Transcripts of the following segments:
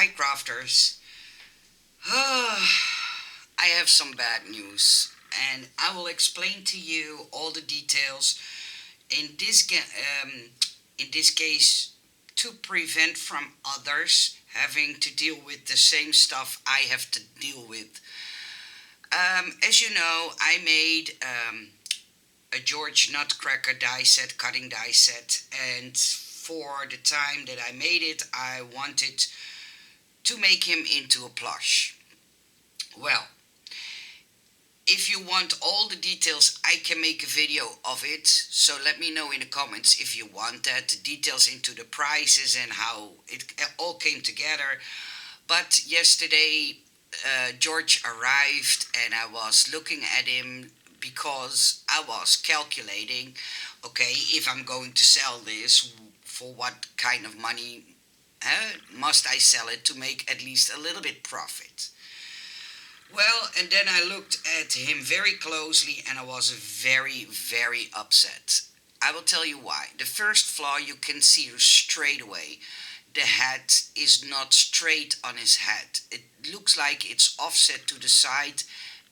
Hi, crafters. I have some bad news, and I will explain to you all the details in in this case to prevent from others having to deal with the same stuff I have to deal with. As you know, I made a George Nutcracker die set, cutting die set, and for the time that I made it, I wanted to make him into a plush. Well, if you want all the details, I can make a video of it. So let me know in the comments if you want that, the details into the prices and how it all came together. But yesterday, George arrived and I was looking at him because I was calculating, okay, if I'm going to sell this, for what kind of money must I sell it to make at least a little bit profit? Well, and then I looked at him very closely and I was very, very upset. I will tell you why. The first flaw you can see straight away. The hat is not straight on his head. It looks like it's offset to the side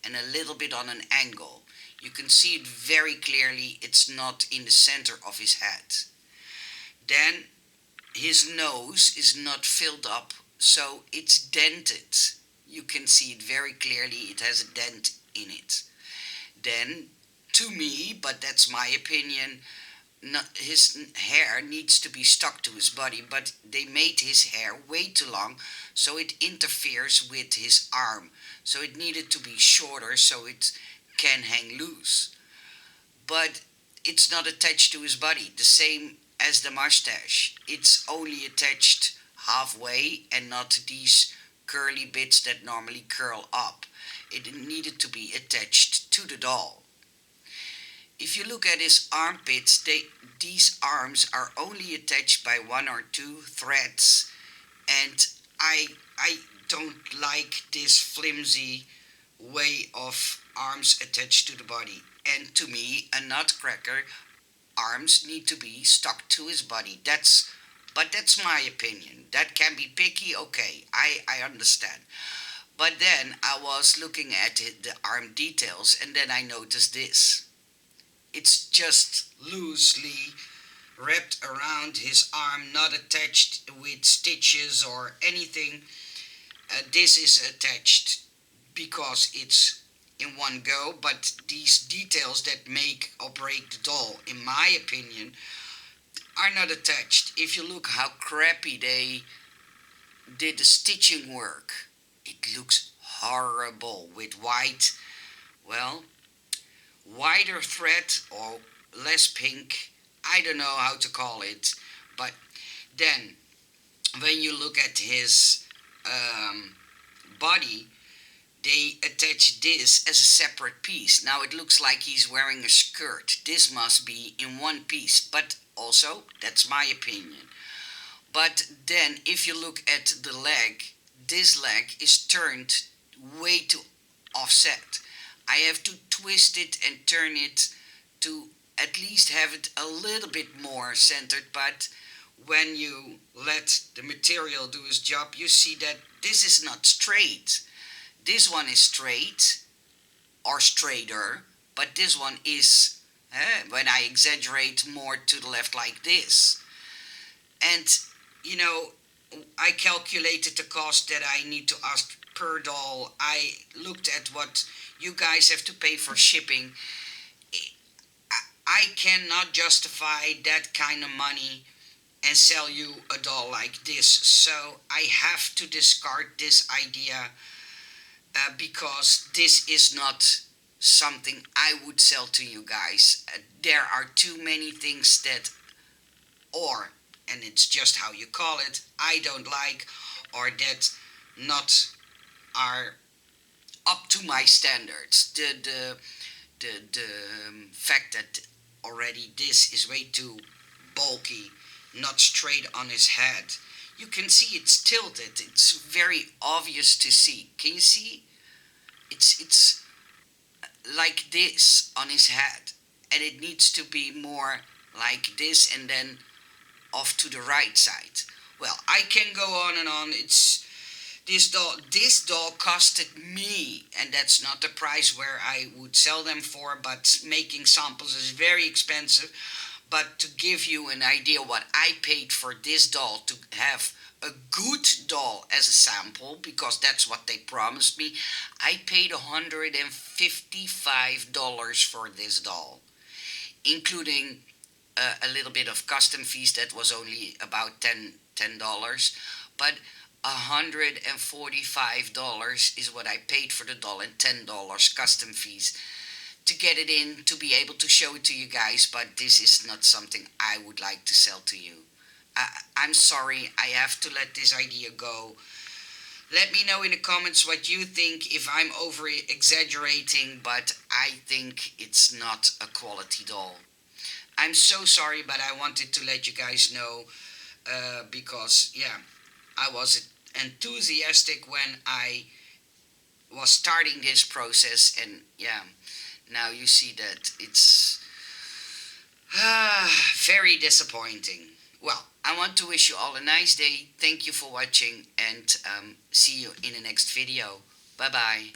and a little bit on an angle. You can see it very clearly, it's not in the center of his head. Then his nose is not filled up, so it's dented. You can see it very clearly, it has a dent in it. Then, to me, but that's my opinion, his hair needs to be stuck to his body, but they made his hair way too long, so it interferes with his arm. So it needed to be shorter so it can hang loose. But it's not attached to his body, the same as the mustache. It's only attached halfway and not these curly bits that normally curl up. It needed to be attached to the doll. If you look at his armpits, these arms are only attached by one or two threads, and I don't like this flimsy way of arms attached to the body. And to me, a nutcracker arms need to be stuck to his body. That's my opinion. That can be picky, okay, I understand. But then I was looking at the arm details and then I noticed this. It's just loosely wrapped around his arm, not attached with stitches or anything. This is attached because it's in one go, but these details that make or break the doll, in my opinion, are not attached. If you look how crappy they did the stitching work, it looks horrible with white, well, wider thread or less pink. I don't know how to call it, but then when you look at his body, they attach this as a separate piece. Now it looks like he's wearing a skirt. This must be in one piece, but also, that's my opinion. But then, if you look at the leg, this leg is turned way too offset. I have to twist it and turn it to at least have it a little bit more centered, but when you let the material do its job, you see that this is not straight. This one is straight or straighter, but this one is, when I exaggerate more to the left like this. And, you know, I calculated the cost that I need to ask per doll. I looked at what you guys have to pay for shipping. I cannot justify that kind of money and sell you a doll like this. So I have to discard this idea because this is not something I would sell to you guys. There are too many things that, or, and it's just how you call it, I don't like, or that not are up to my standards. The fact that already this is way too bulky, not straight on his head. You can see it's tilted. It's very obvious to see. Can you see? It's like this on his head, and it needs to be more like this and then off to the right side. Well, I can go on and on. It's This doll costed me, and that's not the price where I would sell them for, but making samples is very expensive. But to give you an idea what I paid for this doll, to have a good doll as a sample, because that's what they promised me, I paid $155 for this doll, including a little bit of custom fees. That was only about $10. But $145 is what I paid for the doll, and $10 custom fees to get it in, to be able to show it to you guys. But this is not something I would like to sell to you. I'm sorry, I have to let this idea go. Let me know in the comments what you think, if I'm over exaggerating, but I think it's not a quality doll. I'm so sorry, but I wanted to let you guys know, because, yeah, I was enthusiastic when I was starting this process, and yeah, now you see that it's very disappointing. Well, I want to wish you all a nice day. Thank you for watching, and see you in the next video. Bye bye.